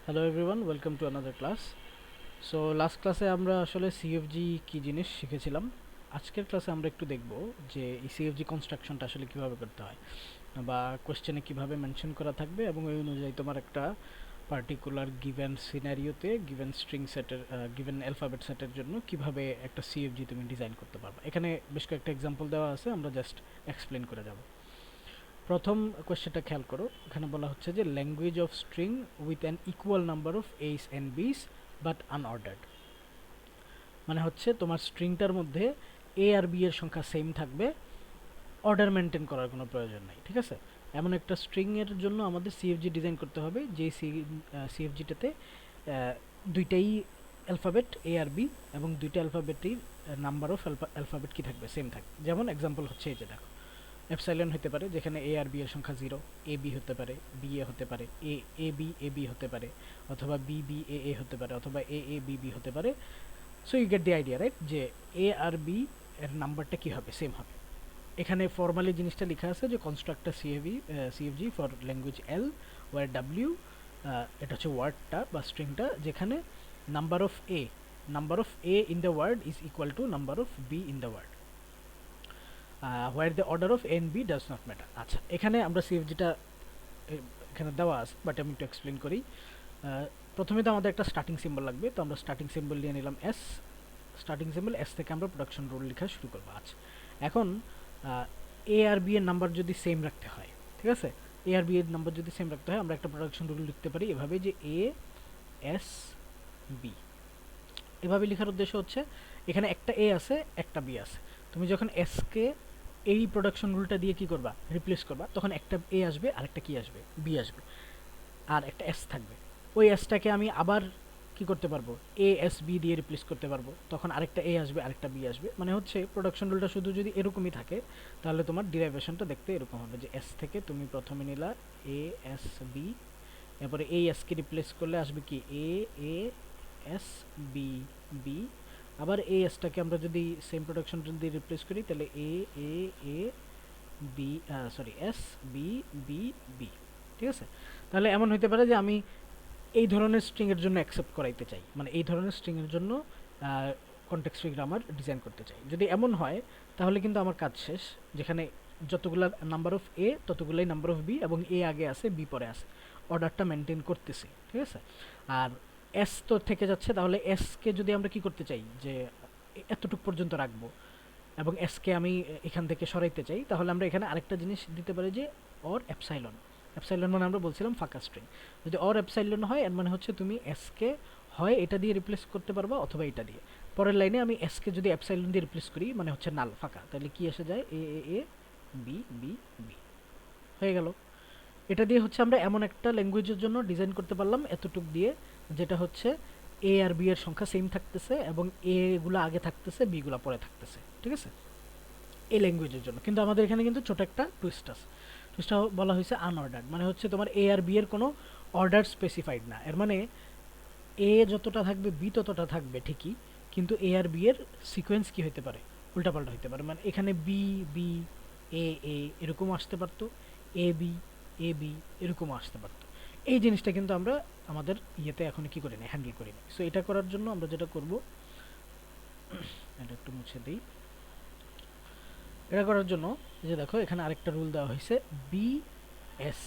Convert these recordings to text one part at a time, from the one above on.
Hello everyone, welcome to another class. So last ক্লাসে আমরা আসলে সিএফজি কী জিনিস শিখেছিলাম। আজকের ক্লাসে আমরা একটু দেখব যে এই সিএফজি কনস্ট্রাকশনটা আসলে কীভাবে করতে হয় বা কোয়েশ্চেনে কীভাবে মেনশন করা থাকবে এবং এই অনুযায়ী তোমার একটা পার্টিকুলার গিভেন সিনারিওতে গিভেন স্ট্রিং সেটের গিভেন অ্যালফাবেট সেটের জন্য কিভাবে একটা সিএফজি তুমি ডিজাইন করতে পারবে। এখানে বেশ কয়েকটা এক্সাম্পল দেওয়া আছে, আমরা জাস্ট এক্সপ্লেন করে যাব। প্রথম কোয়েশ্চেনটা খেয়াল করো, এখানে বলা হচ্ছে যে language of string with an equal number of a's and b's but unordered. মানে হচ্ছে তোমার স্ট্রিংটার মধ্যে এ আর বি এর সংখ্যা সেম থাকবে, অর্ডার মেনটেন করার কোনো প্রয়োজন নাই। ঠিক আছে, এমন একটা স্ট্রিংয়ের জন্য আমাদের সিএফজি ডিজাইন করতে হবে যে সিএফজিটাতে দুইটাই অ্যালফাবেট এ আর বি এবং দুইটা অ্যালফাবেটের নাম্বার অফ অ্যালফাবেট কি থাকবে, সেম থাকবে। যেমন এক্সাম্পল হচ্ছে এই যে দেখো, এপসাইলন হতে পারে যেখানে এ আর বি এর সংখ্যা 0, এ বি হতে পারে, বি এ হতে পারে, এ বি হতে পারে, অথবা বি বি এ হতে পারে, অথবা এ বি বি হতে পারে। So you get the idea, right, যে এ আর বি এর নাম্বারটা কী হবে, সেম হবে। এখানে ফর্মালি জিনিসটা লেখা আছে যে constructor সিএফজি for language L war W, এটা হচ্ছে ওয়ার্ডটা বা স্ট্রিংটা, যেখানে number of A in the word is equal to number of be in the word, where the order of N B does not matter. আচ্ছা, এখানে আমরা সিএফজিটা এখানে দেওয়া আছে, বাট আমি একটু এক্সপ্লেন করি। প্রথমে তো আমাদের একটা স্টার্টিং সিম্বল লাগবে, তো আমরা স্টার্টিং সিম্বল নিয়ে নিলাম এস। স্টার্টিং সিম্বল এস থেকে আমরা প্রোডাকশন রুল লেখা শুরু করবো। আচ্ছা, এখন এ আর বি এর নাম্বার যদি সেম রাখতে হয়, ঠিক আছে, এ আর বি এর নাম্বার যদি সেম রাখতে হয়, আমরা একটা প্রোডাকশন রুল লিখতে পারি এভাবে যে এ এস বি। এভাবে লেখার উদ্দেশ্য হচ্ছে এখানে একটা এ আছে একটা বি আছে, তুমি যখন এস কে এই প্রোডাকশন রুলটা দিয়ে কি করবা, রিপ্লেস করবা, তখন একটা এ আসবে আর একটা কি আসবে, বি আসবে, আর একটা এস থাকবে। ওই এসটাকে আমি আবার কি করতে পারবো, এ এস বি দিয়ে রিপ্লেস করতে পারবো, তখন আরেকটা এ আসবে আরেকটা বি আসবে। মানে হচ্ছে প্রোডাকশন রুলটা শুধু যদি এরকমই থাকে তাহলে তোমার ডিরাইভেশনটা দেখতে এরকম হবে যে এস থেকে তুমি প্রথমে নিলা এ এস বি, এরপরে এই এসকে রিপ্লেস করলে আসবে কি এ এ এস বি বি, আবার এই এসটাকে আমরা যদি সেম প্রোডাকশন দিয়ে রিপ্লেস করি তাহলে A A A B, sorry, S B B B. ঠিক আছে, তাহলে এমন হইতে পারে যে আমি এই ধরনের স্ট্রিংয়ের জন্য অ্যাকসেপ্ট করাইতে চাই, মানে এই ধরনের স্ট্রিংয়ের জন্য কনটেক্সট ফ্রি গ্রামার ডিজাইন করতে চাই। যদি এমন হয় তাহলে কিন্তু আমার কাজ শেষ, যেখানে যতগুলা নাম্বার অফ এ ততগুলাই নাম্বার অফ বি, এবং এ আগে আছে বি পরে আছে, অর্ডারটা মেনটেন করতেছি। ঠিক আছে, আর এস তো থেকে যাচ্ছে, তাহলে এসকে যদি আমরা কি করতে চাই যে এতটুক পর্যন্ত রাখবো এবং এসকে আমি এখান থেকে সরাইতে চাই, তাহলে আমরা এখানে আরেকটা জিনিস দিতে পারি যে অর অ্যাপসাইলন। অ্যাপসাইলন মানে আমরা বলছিলাম ফাঁকা স্ট্রিং, যদি অর অ্যাপসাইলন হয় এর মানে হচ্ছে তুমি এসকে হয় এটা দিয়ে রিপ্লেস করতে পারবা অথবা এটা দিয়ে। পরের লাইনে আমি এসকে যদি অ্যাপসাইলন দিয়ে রিপ্লেস করি মানে হচ্ছে নাল, ফাঁকা, তাহলে কি এসে যায় এ A A B B B, হয়ে গেল। এটা দিয়ে হচ্ছে আমরা এমন একটা ল্যাঙ্গুয়েজের জন্য ডিজাইন করতে পারলাম এতটুক দিয়ে, যেটা হচ্ছে এ আর বি এর সংখ্যা সেম থাকতেছে এবং এ গুলো আগে থাকতেছে, বি গুলো পরে থাকতেছে। ঠিক আছে, এই ল্যাঙ্গুয়েজের জন্য। কিন্তু আমাদের এখানে কিন্তু ছোট একটা টুইস্ট আছে, টুইস্টটা বলা হয়েছে আনঅর্ডার্ড, মানে হচ্ছে তোমার এ আর বি এর কোনো অর্ডার স্পেসিফাইড না। এর মানে এ যতটা থাকবে বি ততটা থাকবে ঠিকই, কিন্তু এ আর বি এর সিকোয়েন্স কি হতে পারে, উল্টাপাল্টা হতে পারে। মানে এখানে বি বি এ এ এরকমও আসতে পারতো, এ বি এরকমও আসতে পারতো। এই জিনিসটা কিন্তু আমরা আমাদের ইয়েতে এখন কি করি না, হ্যান্ডেল করি না। সো এটা করার জন্য আমরা যেটা করব, এটা একটু মুছে দিই। এটা করার জন্য যে দেখো এখানে আরেকটা রুল দেওয়া হয়েছে B S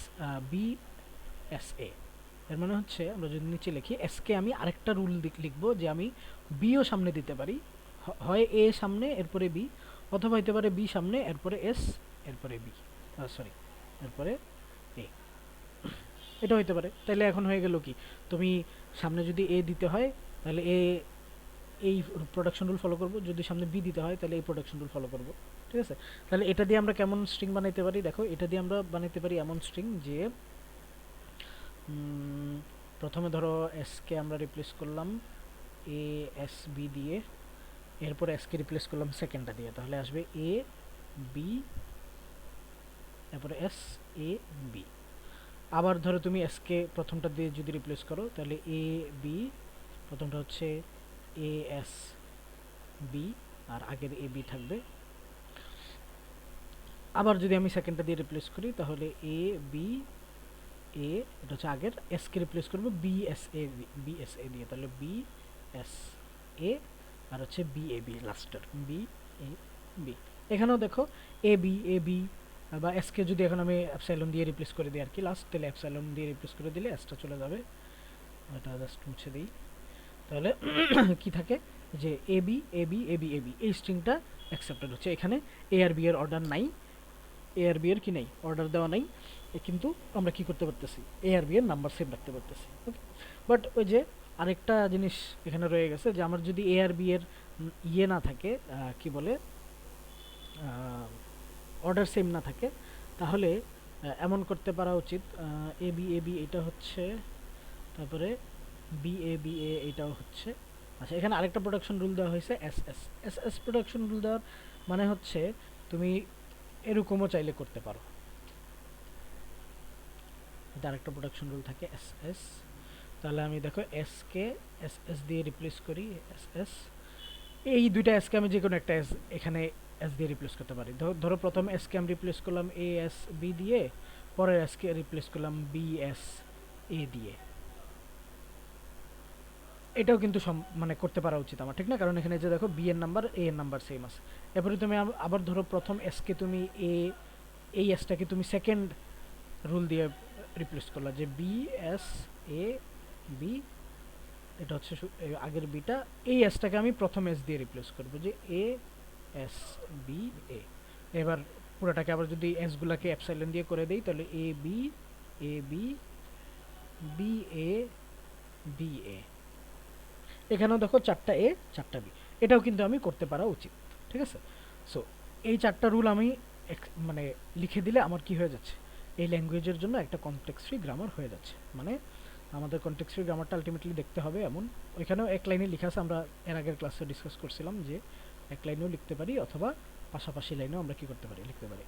B S A. এর মানে হচ্ছে আমরা যদি নিচে লিখি এসকে আমি আরেকটা রুল লিখবো যে আমি বিও সামনে দিতে পারি, হয় এ সামনে এরপরে বি, অথবা হইতে পারে বি সামনে এরপরে এস এরপরে বি, সরি এরপরে এ, এটা হইতে পারে। তাহলে এখন হয়ে গেল কি, তুমি সামনে যদি এ দিতে হয় তাহলে এ এই প্রোডাকশন রুল ফলো করব, যদি সামনে বি দিতে হয় তাহলে এই প্রোডাকশন রুল ফলো করব। ঠিক আছে, তাহলে এটা দিয়ে আমরা কেমন স্ট্রিং বানাইতে পারি, দেখো এটা দিয়ে আমরা বানাইতে পারি এমন স্ট্রিং যে প্রথমে ধরো এসকে আমরা রিপ্লেস করলাম এ এস বি দিয়ে, এরপর এসকে রিপ্লেস করলাম সেকেন্ডটা দিয়ে, তাহলে আসবে এ বি তারপরে এস এ বি। আবার ধরো তুমি এসকে প্রথমটা দিয়ে যদি রিপ্লেস করো তাহলে এ বি, প্রথমটা হচ্ছে এ এস বি আর আগের এ বি থাকবে। আবার যদি আমি সেকেন্ডটা দিয়ে রিপ্লেস করি তাহলে এ বি এ, এটা হচ্ছে আগের, এস কে রিপ্লেস করবো বিএসএ দিয়ে, তাহলে বিএসএ আর হচ্ছে বিএবি লাস্টের বিএবি। এখানেও দেখো এবি বা এস কে যদি এখন আমি অ্যাপসাইলন দিয়ে রিপ্লেস করে দিই আর কি লাস্ট, তাহলে অ্যাপসাইলন দিয়ে রিপ্লেস করে দিলে এসটা চলে যাবে, এটা জাস্ট মুছে দিই। তাহলে কি থাকে যে এবি এবি এবি এবি এই স্ট্রিংটা অ্যাকসেপ্টেড হচ্ছে। এখানে এ আর বি এর অর্ডার নাই, এ আর বি এর কি নেই, অর্ডার দেওয়া নাই, কিন্তু আমরা কি করতে পারতেছি, এ আর বি এর নাম্বার সেভ রাখতে পারতেছি। ওকে, বাট ওই যে আরেকটা জিনিস এখানে রয়ে গেছে যে আমার যদি এ আর বি এর ইয়ে না থাকে, কি বলে, অর্ডার সেম না থাকে, তাহলে এমন করতে পারা উচিত, এ বি এ বি এটা হচ্ছে, তারপরে বি এ এটাও হচ্ছে। আচ্ছা, এখানে আরেকটা প্রোডাকশন রুল দেওয়া হয়েছে এস প্রোডাকশন রুল দেওয়ার মানে হচ্ছে তুমি এরকমও চাইলে করতে পারো, এটা আরেকটা প্রোডাকশন রুল থাকে এস। তাহলে আমি দেখো এস কে এস দিয়ে রিপ্লেস করি, এস এই দুইটা এস কে আমি যে কোনো একটা এস এখানে এস দিয়ে রিপ্লেস করতে পারি। ধরো প্রথম এস কে আমি রিপ্লেস করলাম এ এস বি দিয়ে, পরের এস কে রিপ্লেস করলাম বি এস এ দিয়ে। এটাও কিন্তু মানে করতে পারা উচিত আমার, ঠিক না? কারণ এখানে যে দেখো বি এর নাম্বার এ এর নাম্বার সেম আছে। এরপরে তুমি আবার ধরো প্রথম এস কে তুমি এই এসটাকে তুমি সেকেন্ড রুল দিয়ে রিপ্লেস করলা, যে বি এস এ বি, এটা হচ্ছে আগের বিটা, এই এসটাকে আমি প্রথম এস দিয়ে রিপ্লেস করবো, যে এ এস বি এ। এবার পুরোটাকে আবার যদি এস গুলাকে অ্যাপসাইলন দিয়ে করে দেই, তাহলে A B B A B এ। এখানেও দেখো চারটা এ চারটা বি, এটাও কিন্তু আমি করতে পারা উচিত, ঠিক আছে? সো এই চারটা রুল আমি মানে লিখে দিলে আমার কি হয়ে যাচ্ছে, এই ল্যাঙ্গুয়েজের জন্য একটা কনটেক্সট ফ্রি গ্রামার হয়ে যাচ্ছে। মানে আমাদের কনটেক্সট ফ্রি গ্রামারটা আলটিমেটলি দেখতে হবে এমন, ওইখানেও এক লাইনে লেখা আছে, আমরা এর আগের ক্লাসে ডিসকাস করছিলাম যে এক লাইনেও লিখতে পারি অথবা পাশাপাশি লাইনেও আমরা কি করতে পারি, লিখতে পারি।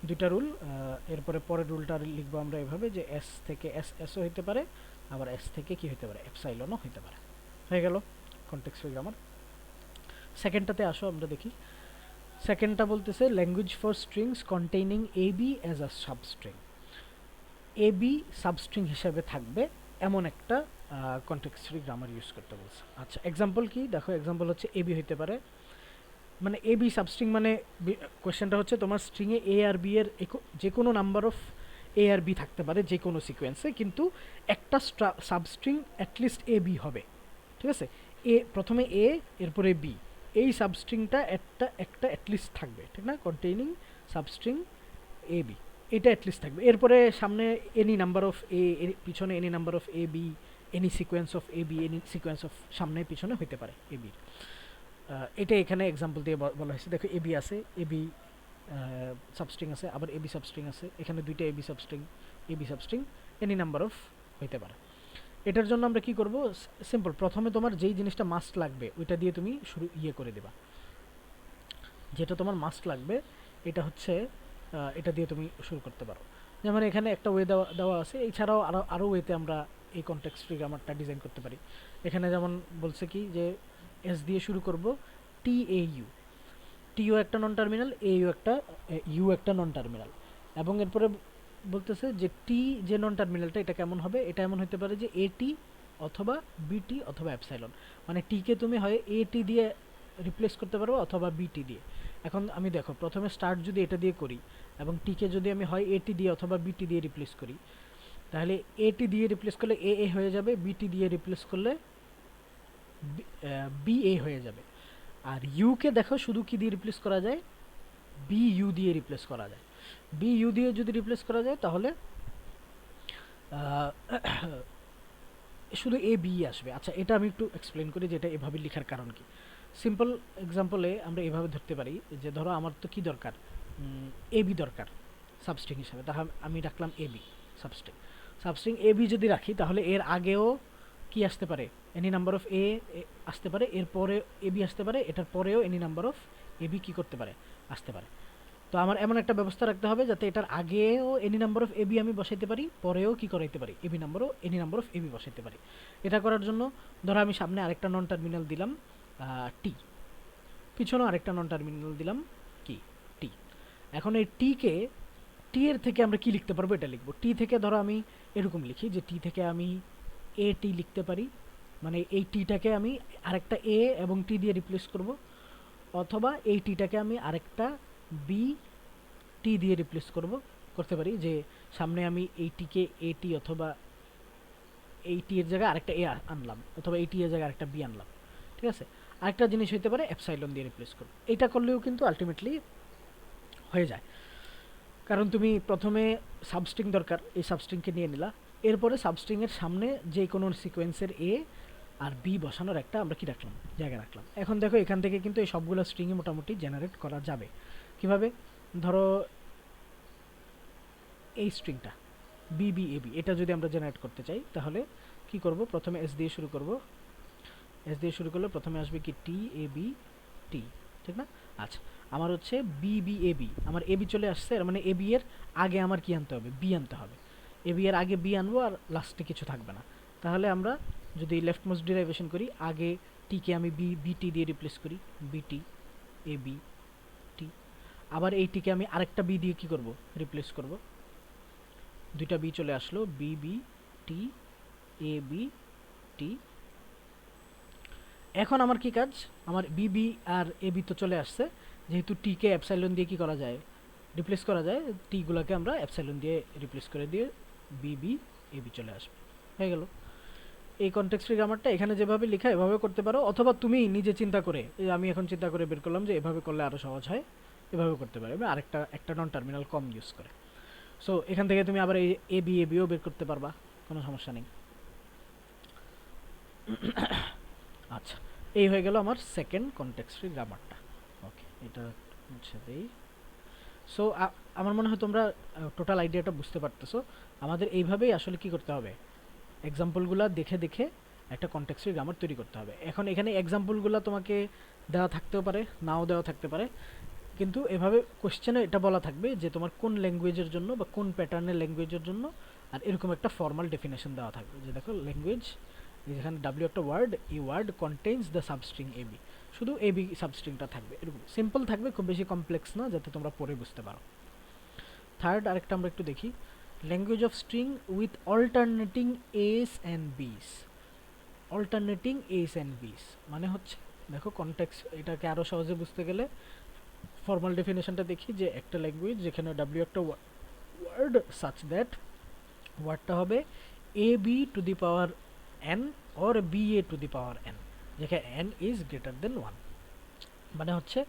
দুইটা রুল। এরপরে পরের রুলটা লিখবো আমরা এভাবে, যে এস থেকে এস এসও হইতে পারে, আবার এস থেকে কি হইতে পারে, এপসাইলনও হইতে পারে। হয়ে গেল কনটেক্সট ফ্রি গ্রামার। সেকেন্ডটাতে আসো আমরা দেখি। সেকেন্ডটা বলতেছে language for strings containing A B as a substring. A B substring হিসাবে থাকবে এমন একটা কনটেক্সট ফ্রি গ্রামার ইউজ করতে বলছে। আচ্ছা, এক্সাম্পল কি দেখো, এক্সাম্পল হচ্ছে এ বি হইতে পারে, মানে এ বি সাবস্ট্রিং মানে কোয়েশ্চেনটা হচ্ছে তোমার স্ট্রিংয়ে এ আর বি এর যে কোনো নাম্বার অফ এ আর বি থাকতে পারে যে কোনো সিকোয়েন্সে, কিন্তু একটা সাবস্ট্রিং অ্যাটলিস্ট এ বি হবে, ঠিক আছে? প্রথমে এ, এরপরে বি, এই সাবস্ট্রিংটা একটা একটা অ্যাটলিস্ট থাকবে, ঠিক না? কন্টেইনিং সাবস্ট্রিং এ বি, এটা অ্যাটলিস্ট থাকবে। এরপরে সামনে এনি নাম্বার অফ এ, পিছনে any number of A B, any sequence of A B, any sequence of সামনে পিছনে হইতে পারে এ বির। এটা এখানে এক্সাম্পল দিয়ে বলা হয়েছে। দেখো এবি আছে, এবি সাবস্ট্রিং আছে, আবার এবি সাবস্ট্রিং আছে, এখানে দুইটা AB substring any number of হইতে পারে। এটার জন্য আমরা কি করব, সিম্পল, প্রথমে তোমার যেই জিনিসটা মাস্ট লাগবে ওইটা দিয়ে তুমি শুরু করে দেবা, যেটা তোমার মাস্ট লাগবে এটা হচ্ছে এটা দিয়ে তুমি শুরু করতে পারো। যেমন এখানে একটা ওয়ে দেওয়া আছে, এছাড়াও আরও ওয়েতে আমরা এই কনটেক্সট ফ্রি গ্রামারটা ডিজাইন করতে পারি। এখানে যেমন বলছে কি যে এস দিয়ে শুরু করব, টি এ ইউ, টিও একটা নন টার্মিনাল, ইউ একটা নন টার্মিনাল, এবং এরপরে বলতেছে যে টি যে নন টার্মিনালটা এটা কেমন হবে, এটা এমন হতে পারে যে এটি অথবা বিটি অথবা অ্যাপসাইলন, মানে টিকে তুমি হয় এটি দিয়ে রিপ্লেস করতে পারো অথবা বিটি দিয়ে। এখন আমি দেখো প্রথমে স্টার্ট যদি এটা দিয়ে করি এবং টিকে যদি আমি হয় এটি দিয়ে অথবা বিটি দিয়ে রিপ্লেস করি, তাহলে এটি দিয়ে রিপ্লেস করলে এ হয়ে যাবে, বিটি দিয়ে রিপ্লেস করলে বি এ হয়ে যাবে। আর ইউকে দেখো শুধু কি দিয়ে রিপ্লেস করা যায়, বি ইউ দিয়ে রিপ্লেস করা যায়। বি ইউ দিয়ে যদি রিপ্লেস করা যায় তাহলে শুধু এ বি আসবে। আচ্ছা, এটা আমি একটু এক্সপ্লেন করি যে এটা এভাবে লেখার কারণ কি। সিম্পল এক্সাম্পলে আমরা এভাবে ধরতে পারি যে ধরো আমার তো কি দরকার, এ বি দরকার সাবস্ট্রিং হিসাবে, তাহলে আমি রাখলাম এ বি সাবস্ট্রিং এ বি যদি রাখি তাহলে এর আগেও কি আসতে পারে, এনি নাম্বার অফ এ আসতে পারে, এরপরে এ বি আসতে পারে, এটার পরেও any number of A B কী করতে পারে, আসতে পারে। তো আমার এমন একটা ব্যবস্থা রাখতে হবে যাতে এটার আগেও any number of A B আমি বসাইতে পারি, পরেও কি করাইতে পারি, any number of A B বসাইতে পারি। এটা করার জন্য ধরো আমি সামনে আরেকটা নন টার্মিনাল দিলাম টি, পিছনেও আরেকটা নন টার্মিনাল দিলাম কি টি। এখন এই টি টি এর থেকে আমরা কি লিখতে পারবো এটা লিখবো। টি থেকে ধরো আমি এরকম লিখি যে টি থেকে আমি এ টি লিখতে পারি, মানে এই টিটাকে আমি আরেকটা এ এবং টি দিয়ে রিপ্লেস করব, অথবা এই টিটাকে আমি আরেকটা বি টি দিয়ে রিপ্লেস করতে পারি, যে সামনে আমি এই টিকে এ টি অথবা এই টি এর জায়গায় আরেকটা এ আনলাম, অথবা এই টি এর জায়গায় আরেকটা বি আনলাম। ঠিক আছে, আরেকটা জিনিস হইতে পারে এপসাইলন দিয়ে রিপ্লেস করব। এটা করলেও কিন্তু আলটিমেটলি হয়ে যায়, কারণ তুমি প্রথমে সাবস্ট্রিং দরকার, এই সাবস্ট্রিংকে নিয়ে নিলা, এরপরে সাবস্ট্রিংয়ের সামনে যে কোনো সিকোয়েন্সের এ আর বি বসানোর একটা আমরা কি রাখলাম, জায়গা রাখলাম। এখন দেখো এখান থেকে কিন্তু এই সবগুলো স্ট্রিংই মোটামুটি জেনারেট করা যাবে। কিভাবে? ধরো এই স্ট্রিংটা বিবিএবি, এটা যদি আমরা জেনারেট করতে চাই তাহলে কি করব, প্রথমে এস দিয়ে শুরু করব। এস দিয়ে শুরু করলে প্রথমে আসবে কি টি এ বি টি, ঠিক না? আচ্ছা, আমার হচ্ছে বিবিএবি, আমার এবি চলে আসছে, এর মানে এবি এর আগে আমার কি আনতে হবে, বি আনতে হবে। এবি এর আগে বি আনবো আর লাস্টে কিছু থাকবে না। তাহলে আমরা যদি লেফট মোস্ট ডিরাইভেশন করি, আগে টিকে আমি বিটি দিয়ে রিপ্লেস করি, বিটি এ বি টি, আবার এই টিকে আমি আরেকটা বি দিয়ে কি করব, রিপ্লেস করব। দুইটা বি চলে আসলো, B B T A B T. এখন আমার কি কাজ, আমার বিবি আর এ বি তো চলে আসছে, যেহেতু টিকে অ্যাপসাইলন দিয়ে কি করা যায়, রিপ্লেস করা যায়, টিগুলোকে আমরা অ্যাপসাইলন দিয়ে রিপ্লেস করে দিয়ে বিবি এ বি চলে আসবে, হয়ে গেল। এই কনটেক্সট ফ্রি গ্রামারটা এখানে যেভাবে লেখা এভাবে করতে পারো, অথবা তুমি নিজে চিন্তা করে, আমি এখন চিন্তা করে বের করলাম যে এভাবে করলে আরও সহজ হয়, এভাবে করতে পারবে, আরেকটা একটা নন টার্মিনাল কম ইউজ করে। সো এখান থেকে তুমি আবার এই এ বিও বের করতে পারবা, কোনো সমস্যা নেই। আচ্ছা, এই হয়ে গেল আমার সেকেন্ড কনটেক্সট ফ্রি গ্রামারটা। ওকে, এটা মুছে দেই। সো আমার মনে হয় তোমরা টোটাল আইডিয়াটা বুঝতে পারতেছো। আমাদের এইভাবেই আসলে কি করতে হবে, এক্সাম্পলগুলো দেখে দেখে একটা কনটেক্সট ফ্রি গ্রামার তৈরি করতে হবে। এখন এখানে এক্সাম্পলগুলো তোমাকে দেওয়া থাকতেও পারে, নাও দেওয়া থাকতে পারে, কিন্তু এভাবে কোশ্চেনে এটা বলা থাকবে যে তোমার কোন ল্যাঙ্গুয়েজের জন্য বা কোন প্যাটার্নের ল্যাঙ্গুয়েজের জন্য, আর এরকম একটা ফর্মাল ডেফিনেশন দেওয়া থাকবে যে দেখো ল্যাঙ্গুয়েজ, যেখানে ডাব্লিউ একটা ওয়ার্ড, এই word contains the substring AB, শুধু এবি সাবস্ট্রিংটা থাকবে, এরকম সিম্পল থাকবে, খুব বেশি কমপ্লেক্স না, যাতে তোমরা পড়ে বুঝতে পারো। থার্ড আরেকটা আমরা একটু দেখি, language of string with alternating S and বিস। অল্টারনেটিং এস অ্যান্ড বিস মানে হচ্ছে, দেখো কনটেক্সট, এটাকে আরও সহজে বুঝতে গেলে ফর্মাল ডেফিনেশনটা দেখি, যে একটা ল্যাঙ্গুয়েজ যেখানে ডাব্লিউ একটা ওয়ার্ড সাচ দ্যাট ওয়ার্ডটা হবে A B to the power N or B A to the power N, যেখানে এন ইজ গ্রেটার দেন 1। মানে হচ্ছে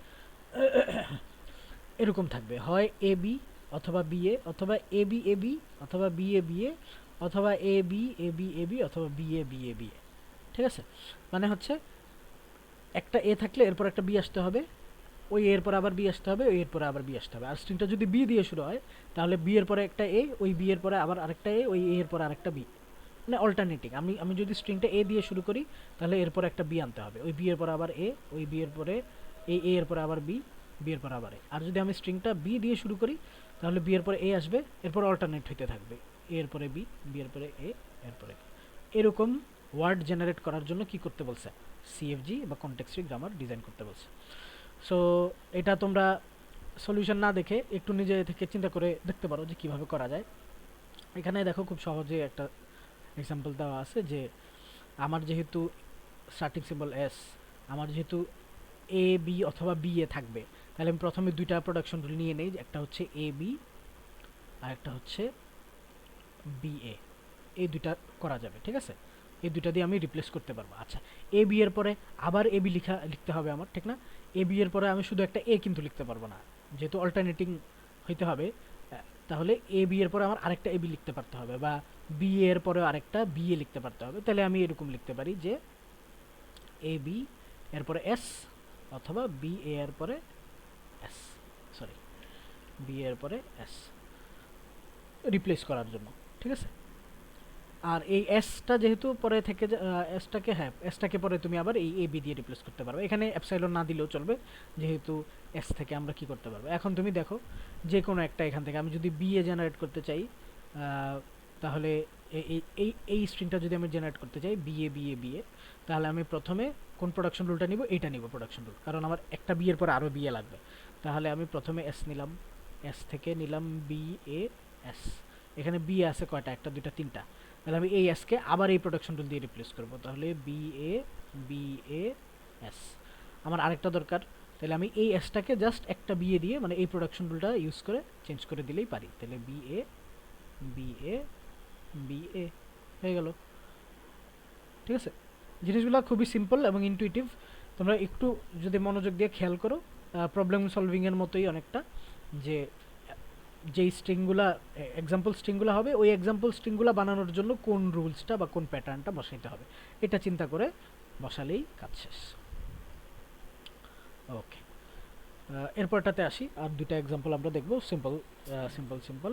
এরকম থাকবে, হয় এ বি অথবা বি এ, অথবা এ বি এ বি, অথবা বি এ বি এ, অথবা এ B A B A B, অথবা B A B A B এ। ঠিক আছে, মানে হচ্ছে একটা এ থাকলে এরপর একটা বি আসতে হবে, ওই এর পরে আবার বি আসতে হবে, ওই এর পরে আবার বি আসতে হবে। আর স্ট্রিংটা যদি বি দিয়ে শুরু হয়, তাহলে বি এর পরে একটা এ, ওই বি এর পরে আবার আরেকটা এ, ওই এ এর পরে আরেকটা বি, মানে অল্টারনেটিং। আমি যদি স্ট্রিংটা এ দিয়ে শুরু করি, তাহলে এরপর একটা বি আনতে হবে, ওই বি এর পরে আবার এ, ওই বি এর পরে এ, এ এর পরে আবার বি, বি এর পরে আবার এ। আর যদি আমি স্ট্রিংটা বি দিয়ে শুরু করি, তাহলে বি এর পরে এ আসবে, এরপর অল্টারনেট হইতে থাকবে, এ এর পরে বি, বি এর পরে এ, এরপরে এরকম ওয়ার্ড জেনারেট করার জন্য কি করতে বলছে, সিএফজি বা কনটেক্সট ফ্রি গ্রামার ডিজাইন করতে বলছে। সো এটা তোমরা সলিউশন না দেখে একটু নিজে থেকে চিন্তা করে দেখতে পারো যে কিভাবে করা যায়। এখানে দেখো খুব সহজে একটা এক্সাম্পল দেওয়া আছে, যে আমার যেহেতু স্টার্টিং সিম্বল এস, আমার যেহেতু এ বি অথবা বি এ থাকবে, তাহলে আমি প্রথমে দুইটা প্রোডাকশন রুল নিয়ে নেই, একটা হচ্ছে এ বি আর একটা হচ্ছে বি এ, এই দুইটা করা যাবে। ঠিক আছে, এই দুইটা দিয়ে আমি রিপ্লেস করতে পারবো। আচ্ছা, এ বি এর পরে আবার এ বি লিখতে হবে আমার, ঠিক না? এ বি এর পরে আমি শুধু একটা এ কিন্তু লিখতে পারবো না, যেহেতু অল্টারনেটিং হইতে হবে, তাহলে এ বি এর পরে আমার আরেকটা এ বি লিখতে পারতে হবে, বা বি এর পরে আরেকটা বি এ লিখতে পারতে হবে। তাহলে আমি এরকম লিখতে পারি যে এ বি এর পরে এস, অথবা বি এ এর পরে এস, সরি বি এর পরে এস, রিপ্লেস করার জন্য। ঠিক আছে, আর এই এসটা যেহেতু পরে থেকে এসটাকে, হ্যাঁ এসটাকে পরে তুমি আবার এই এ বি দিয়ে রিপ্লেস করতে পারবে, এখানে অ্যাপসাইলন না দিলেও চলবে, যেহেতু এস থেকে আমরা কি করতে পারবো। এখন তুমি দেখো যে কোনো একটা এখান থেকে আমি যদি বি এ জেনারেট করতে চাই, তাহলে এই স্ট্রিংটা যদি আমি জেনারেট করতে চাই B A B A B এ, তাহলে আমি প্রথমে কোন প্রোডাকশন রুলটা নিব, এইটা নিব প্রোডাকশন রুল, কারণ আমার একটা বি এর পর আরও বি এ লাগবে। তাহলে আমি প্রথমে এস নিলাম, এস থেকে নিলাম বি এ এস, এখানে বি আছে কয়টা, একটা দুইটা তিনটা, তাহলে আমি এই এসকে আবার এই প্রোডাকশন টুল দিয়ে রিপ্লেস করব, তাহলে বি এ এস। আমার আরেকটা দরকার, তাহলে আমি এই এসটাকে জাস্ট একটা বি এ দিয়ে, মানে এই প্রোডাকশন টুলটা ইউজ করে চেঞ্জ করে দিলেই পারি, তাহলে B A B A B এ হয়ে গেল। ঠিক আছে, জিনিসগুলো খুবই সিম্পল এবং ইনটুইটিভ, তোমরা একটু যদি মনোযোগ দিয়ে খেয়াল করো প্রবলেম সলভিংয়ের মতোই অনেকটা, যে যেই স্ট্রিংগুলা এক্সাম্পল স্ট্রিংগুলো হবে ওই এক্সাম্পল স্ট্রিংগুলো বানানোর জন্য কোন রুলসটা বা কোন প্যাটার্নটা বসাইতে হবে এটা চিন্তা করে বসালেই কাজ শেষ। ওকে, এরপরটাতে আসি, আর দুইটা এক্সাম্পল আমরা দেখব, সিম্পল সিম্পল সিম্পল।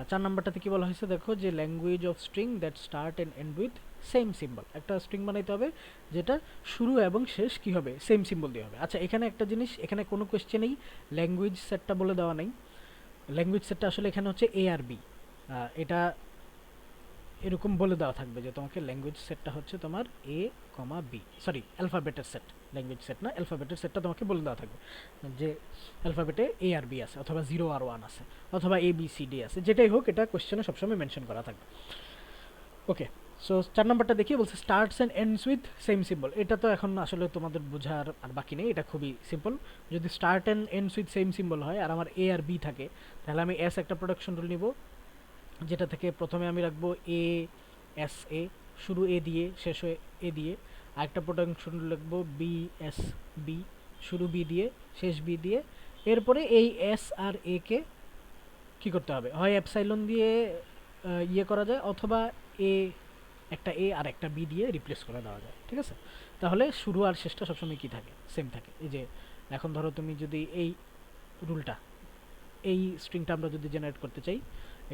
4 নাম্বারটাতে কি বলা হয়েছে দেখো, যে language of string that start end end with same symbol, একটা স্ট্রিং বানাইতে হবে যেটা শুরু এবং শেষ কি হবে, সেম সিম্বল দিয়ে হবে। আচ্ছা, এখানে একটা জিনিস, এখানে কোনো কোয়েশ্চেনেই ল্যাঙ্গুয়েজ সেটটা বলে দেওয়া নাই। ল্যাঙ্গুয়েজ সেটটা আসলে এখানে হচ্ছে এ আর বি, এটা এরকম বলে দেওয়া থাকবে যে তোমাকে ল্যাঙ্গুয়েজ সেটটা হচ্ছে তোমার এ কমা বি, সরি অ্যালফাবেটের সেট, ল্যাঙ্গুয়েজ সেট না, অ্যালফাবেটের সেটটা তোমাকে বলে দেওয়া থাকবে যে অ্যালফাবেটে এ আর বি আছে, অথবা 0 আর 1 আছে, অথবা এ বি সি ডি আছে, যেটাই হোক এটা কোশ্চেনে সবসময় মেনশন করা থাকবে। ওকে, সো 4 নাম্বারটা দেখি, বলছে starts and ends with same symbol. এটা তো এখন আসলে তোমাদের বোঝার আর বাকি নেই, এটা খুবই সিম্পল। যদি start and ends with same symbol হয় আর আমার এ আর বি থাকে, তাহলে আমি এস একটা প্রোডাকশন রুল নিব, যেটা থেকে প্রথমে আমি রাখবো এ এস এ, শুরু এ দিয়ে শেষ হয়ে এ দিয়ে, আরেকটা প্রোডাকশন রুল লিখবো বি এস বি, শুরু বি দিয়ে শেষ বি দিয়ে। এরপরে এই এস আর এ কে কী করতে হবে, হয় অ্যাপসাইলন দিয়ে ইয়ে করা যায়, অথবা এ একটা এ আর একটা বি দিয়ে রিপ্লেস করে দেওয়া যায়। ঠিক আছে, তাহলে শুরু আর শেষটা সবসময় কী থাকে, সেম থাকে। এই যে এখন ধরো তুমি যদি এই রুলটা, এই স্ট্রিংটা আমরা যদি জেনারেট করতে চাই,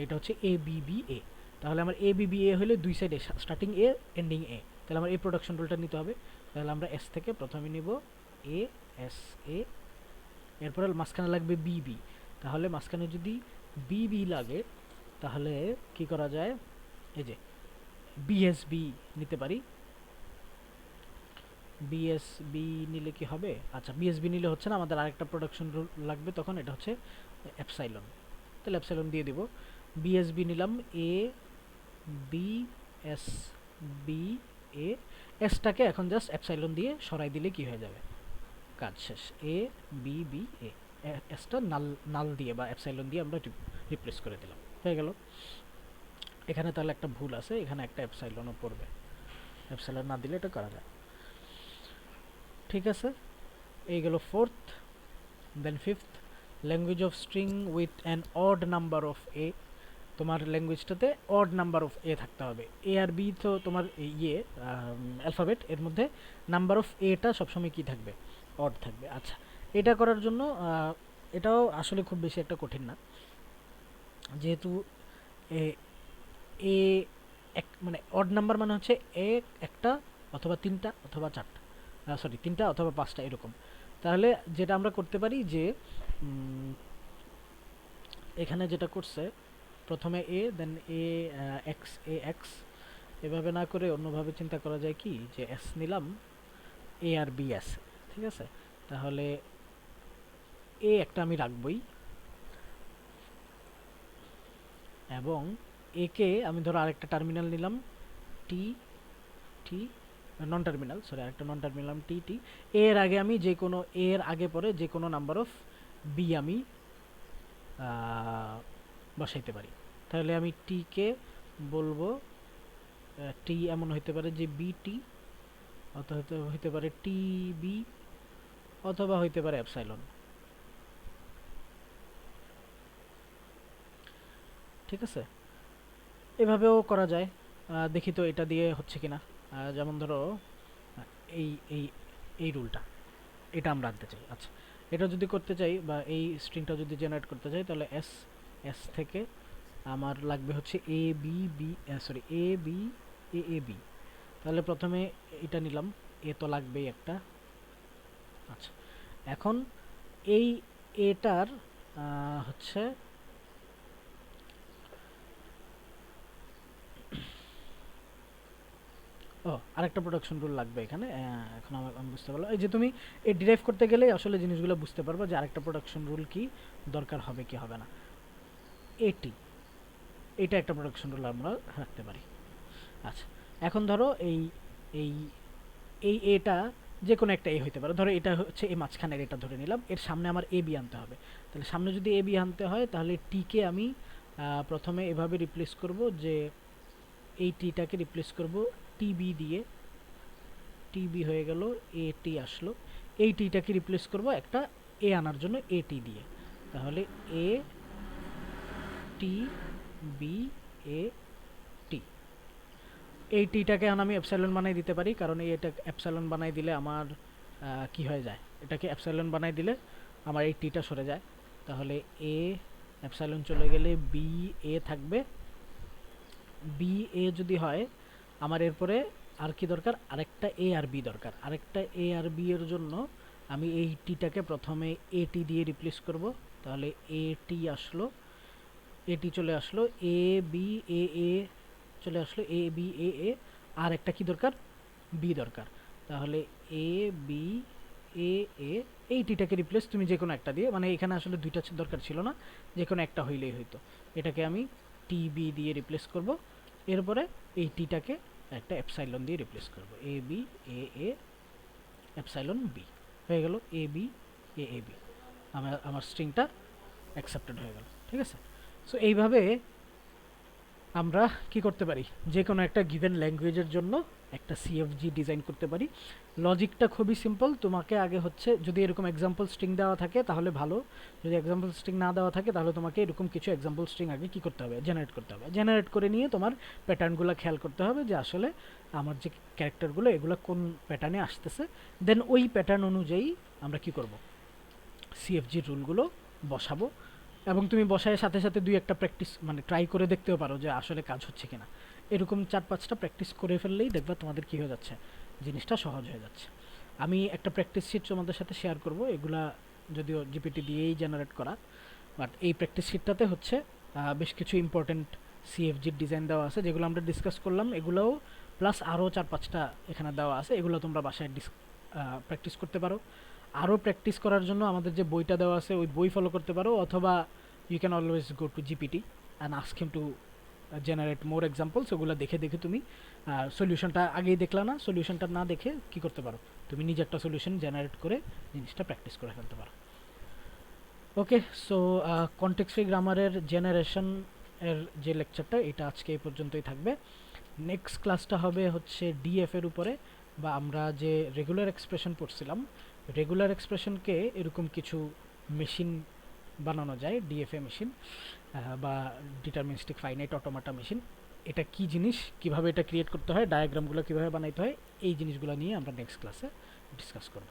এটা হচ্ছে এ বি বি এ, তাহলে আমার এ বি বি এ হলে দুই সাইডে স্টার্টিং এ এন্ডিং এ, তাহলে আমার এই প্রোডাকশন রুলটা নিতে হবে। তাহলে আমরা এস থেকে প্রথমে নিব এ এস এ, এরপরে মাঝখানে লাগবে বি বি, তাহলে মাঝখানে যদি বি বি লাগে তাহলে কি করা যায়, এই যে বিএসবি নিতে পারি। বিএসবি নিলে কি হবে, আচ্ছা বিএসবি নিলে হচ্ছে না, আমাদের আরেকটা প্রোডাকশন রুল লাগবে তখন, এটা হচ্ছে অ্যাপসাইলন, তাহলে অ্যাপসাইলন দিয়ে দিব। বিএসবি নিলাম A B S B A, এসটাকে এখন জাস্ট অ্যাপসাইলন দিয়ে সরাই দিলে কি হয়ে যাবে, কাজ শেষ। এ বি বি এ, এসটা নাল নাল দিয়ে বা অ্যাপসাইলন দিয়ে আমরা রিপ্লেস করে দিলাম, হয়ে গেল। এখানে তাহলে একটা ভুল আছে, এখানে একটা অ্যাপসাইলনও পড়বে, অ্যাপসাইলন না দিলে এটা করা যায়। ঠিক আছে, এই গেল fourth. Then fifth, language of string with an odd number of A, তোমার ল্যাঙ্গুয়েজটাতে অড নাম্বার অফ এ থাকতে হবে। এ আর বি তো তোমার ইয়ে অ্যালফাবেট, এর মধ্যে নাম্বার অফ এটা সবসময় কি থাকবে, অড থাকবে। আচ্ছা, এটা করার জন্য এটাও আসলে খুব বেশি একটা কঠিন না, যেহেতু এ এ এক মানে অড নাম্বার মানে হচ্ছে এ একটা অথবা তিনটা অথবা চারটা, সরি তিনটা অথবা পাঁচটা এরকম। তাহলে যেটা আমরা করতে পারি যে এখানে যেটা করছে, প্রথমে এ দেন এ এক্স, এভাবে না করে অন্যভাবে চিন্তা করা যায় কি, যে এস নিলাম এ আর বি এস, ঠিক আছে, তাহলে এ একটা আমি রাখবই, এবং একে আমি ধরো আরেকটা টার্মিনাল নিলাম টি টি, নন টার্মিনাল, সরি আরেকটা নন টার্মিনাল টি টি, এর আগে আমি যে কোনো এর আগে পরে যে কোনো নাম্বার অফ বি আমি বসাইতে পারি। তাহলে আমি টিকে বলবো টি এমন হইতে পারে যে বিটি, অথবা হইতে পারে টি বি, অথবা হইতে পারে অ্যাপসাইলন। ঠিক আছে, এভাবেও করা যায়। দেখি তো এটা দিয়ে হচ্ছে কিনা। যেমন ধরো এই এই এই রুলটা, এটা আমরা আনতে চাই। আচ্ছা, এটা যদি করতে চাই বা এই স্ট্রিংটা যদি জেনারেট করতে চাই, তাহলে এস এস থেকে আমার লাগবে হচ্ছে A B B, sorry A B A A B, তাহলে প্রথমে এটা নিলাম, এ তো লাগবেই একটা। আচ্ছা, এখন এই এটার হচ্ছে ও আরেকটা প্রোডাকশন রুল লাগবে এখানে, এখন আমি বুঝতে পারলাম। এই যে তুমি এই ডিরাইভ করতে গেলেই আসলে জিনিসগুলো বুঝতে পারবো যে আরেকটা প্রোডাকশন রুল কি দরকার হবে কি হবে না। এটি এটা একটা প্রোডাকশন রুল আমরা রাখতে পারি। আচ্ছা, এখন ধরো এই এই এই এটা যে কোনো একটা এ হইতে পারে, ধরো এটা হচ্ছে এই মাঝখানের, এটা ধরে নিলাম, এর সামনে আমার এ বি আনতে হবে। তাহলে সামনে যদি এ বি আনতে হয় তাহলে টিকে আমি প্রথমে এভাবে রিপ্লেস করব যে এই টিটাকে রিপ্লেস করব টিবি দিয়ে, টিবি হয়ে গেল, এ টি আসলো। এই টিটাকে রিপ্লেস করব একটা এ আনার জন্য এ টি দিয়ে, তাহলে এ টি বি এ টি। এই টিটাকে আমি অ্যাপসাইলন বানাই দিতে পারি, কারণ এটা অ্যাপসাইলন বানাই দিলে আমার কি হয়ে যায়, এটাকে অ্যাপসাইলন বানাই দিলে আমার এই টিটা সরে যায়। তাহলে এ অ্যাপসাইলন চলে গেলে বি এ থাকবে। বি এ যদি হয় আমার এরপরে আর কি দরকার, আরেকটা এ আর বি দরকার। আরেকটা এ আর বি এর জন্য আমি এই টিটাকে প্রথমে এ টি দিয়ে রিপ্লেস করব, তাহলে এ টি আসলো, এটি চলে আসলো, এ বি এ এ চলে আসলো, এ বি এ এ, আর একটা কি দরকার, বি দরকার। তাহলে এ বি এ এ, এই টিটাকে রিপ্লেস তুমি যে কোনো একটা দিয়ে, মানে এখানে আসলে দুইটা দরকার ছিল না, যে কোনো একটা হইলেই হইতো। এটাকে আমি টি বি দিয়ে রিপ্লেস করব, এরপরে এই টিটাকে একটা এপসাইলন দিয়ে রিপ্লেস করব, A B A A epsilon B হয়ে গেল, এ বি এ এ বি। আমার আমার স্ট্রিংটা অ্যাকসেপ্টেড হয়ে গেল, ঠিক আছে। সো এইভাবে আমরা কি করতে পারি, যে কোনো একটা গিভেন ল্যাঙ্গুয়েজের জন্য একটা সিএফজি ডিজাইন করতে পারি। লজিকটা খুবই সিম্পল, তোমাকে আগে হচ্ছে যদি এরকম এক্সাম্পল স্ট্রিং দেওয়া থাকে তাহলে ভালো, যদি এক্সাম্পল স্ট্রিং না দেওয়া থাকে তাহলে তোমাকে এরকম কিছু এক্সাম্পল স্ট্রিং আগে কি করতে হবে, জেনারেট করতে হবে। জেনারেট করে নিয়ে তোমার প্যাটার্নগুলো খেয়াল করতে হবে যে আসলে আমার যে ক্যারেক্টারগুলো এগুলো কোন প্যাটার্নে আসতেছে, দেন ওই প্যাটার্ন অনুযায়ী আমরা কি করব, সিএফজির রুলগুলো বসাবো। এবং তুমি বসায় সাথে সাথে দুই একটা প্র্যাকটিস মানে ট্রাই করে দেখতেও পারো যে আসলে কাজ হচ্ছে কিনা। এরকম 4-5টা প্র্যাকটিস করে ফেললেই দেখবা তোমাদের কী হয়ে যাচ্ছে, জিনিসটা সহজ হয়ে যাচ্ছে। আমি একটা প্র্যাকটিস শিট তোমাদের সাথে শেয়ার করব, এগুলা যদিও জিপিটি দিয়েই জেনারেট করা, বাট এই প্র্যাকটিস শিটটাতে হচ্ছে বেশ কিছু ইম্পর্টেন্ট সিএফজির ডিজাইন দেওয়া আছে যেগুলো আমরা ডিসকাস করলাম, এগুলোও প্লাস আরও 4-5টা এখানে দেওয়া আছে, এগুলো তোমরা বাসায় প্র্যাকটিস করতে পারো। আরও প্র্যাকটিস করার জন্য আমাদের যে বইটা দেওয়া আছে ওই বই ফলো করতে পারো, অথবা you can always go to GPT and ask him to generate more examples. ওগুলো দেখে দেখে তুমি সলিউশনটা আগেই দেখলা না, সলিউশনটা না দেখে কি করতে পারো, তুমি নিজে একটা সলিউশন জেনারেট করে জিনিসটা প্র্যাকটিস করে ফেলতে পারো। ওকে, সো কনটেক্সট ফ্রি গ্রামারের জেনারেশন এর যে লেকচারটা এটা আজকে এই পর্যন্তই থাকবে। নেক্সট ক্লাসটা হবে হচ্ছে ডিএফ এর উপরে, বা আমরা যে রেগুলার এক্সপ্রেশন পড়ছিলাম, রেগুলার এক্সপ্রেশনকে এরকম কিছু মেশিন বানানো যায়, ডিএফএ মেশিন বা ডিটারমিনিস্টিক ফাইনাইট অটোমাটা মেশিন। এটা কি জিনিস, কিভাবে এটা ক্রিয়েট করতে হয়, ডায়াগ্রামগুলো কিভাবে বানাইতে হয়, এই জিনিসগুলো নিয়ে আমরা নেক্সট ক্লাসে ডিসকাস করব।